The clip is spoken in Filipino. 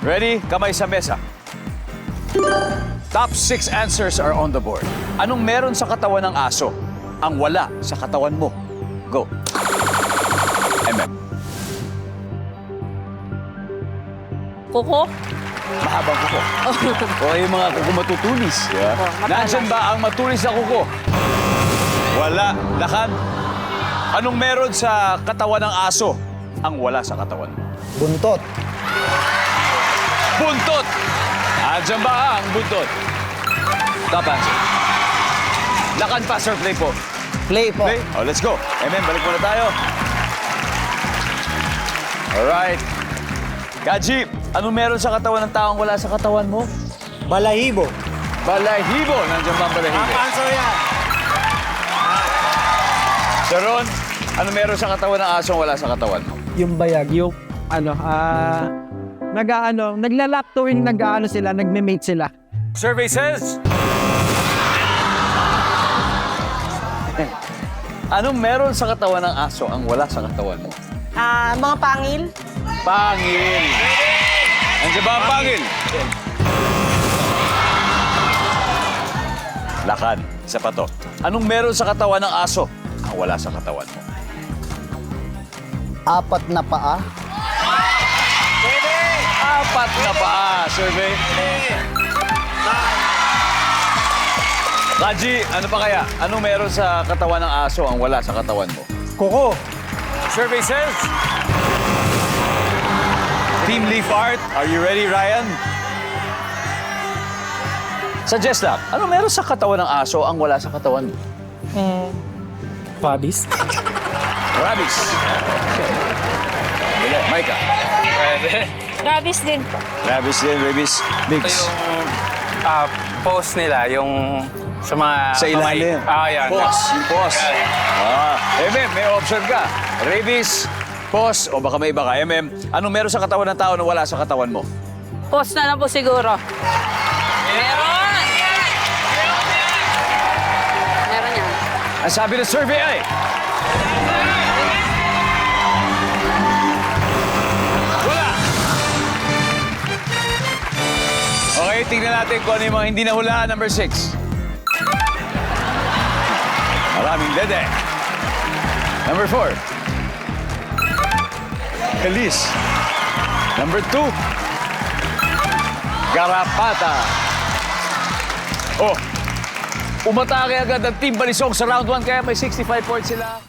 Ready? Kamay sa mesa. Top 6 answers are on the board. Anong meron sa katawan ng aso ang wala sa katawan mo? Go. MM. Kuko? Mahabang kuko. O yung mga kuko matutulis. Yeah. matalas. Nandyan ba ang matulis na kuko? Wala. Lakan. Anong meron sa katawan ng aso ang wala sa katawan mo? Buntot. Buntot! Nandyan ba ang buntot? Top answer. Lakan, pass or play po? Play po. Play? Oh, let's go. MM, balik muna tayo. Alright. Kaji, anong meron sa katawan ng taong wala sa katawan mo? Balahibo. Balahibo. Nandiyan ba ang balahibo? Answer yan. Sharon, anong meron sa katawan ng aso ang wala sa katawan mo? Yung bayag, yung naglalap tuwing sila, nagme-mate sila. Survey says... Anong meron sa katawan ng aso ang wala sa katawan mo? Mga pangil? Pangil. Nandiyan ba ang pangil? Lakan, isa pa to. Anong meron sa katawan ng aso ang wala sa katawan mo? 4 na paa. 4 na paa. Survey. Kaji, ano pa kaya? Anong meron sa katawan ng aso ang wala sa katawan mo? Kuko. Survey says... Team Leaf Art, are you ready, Ryan? Suggest lang, ano meron sa katawan ng aso ang wala sa katawan mo? Pabis? Rabbits. Micah. Rabies din. Rabbits din, rabbits. Mix. Post nila, yung sa mga... Sa ilalim. Yan. Pos. Yung pos. May option ka. Rabies, pos, o baka may iba ka. Anong meron sa katawan ng tao na wala sa katawan mo? Post na lang po siguro. Meron! Meron yan. Ang sabi ng survey ay... Wala! Okay, tingnan natin kung ano yung mga hindi nahulaan. Number 6. Maraming dede. Number 4. Kalis. Number 2. Garapata. Oh, umatake agad ang Team Balisong sa round 1 kaya may 65 points sila.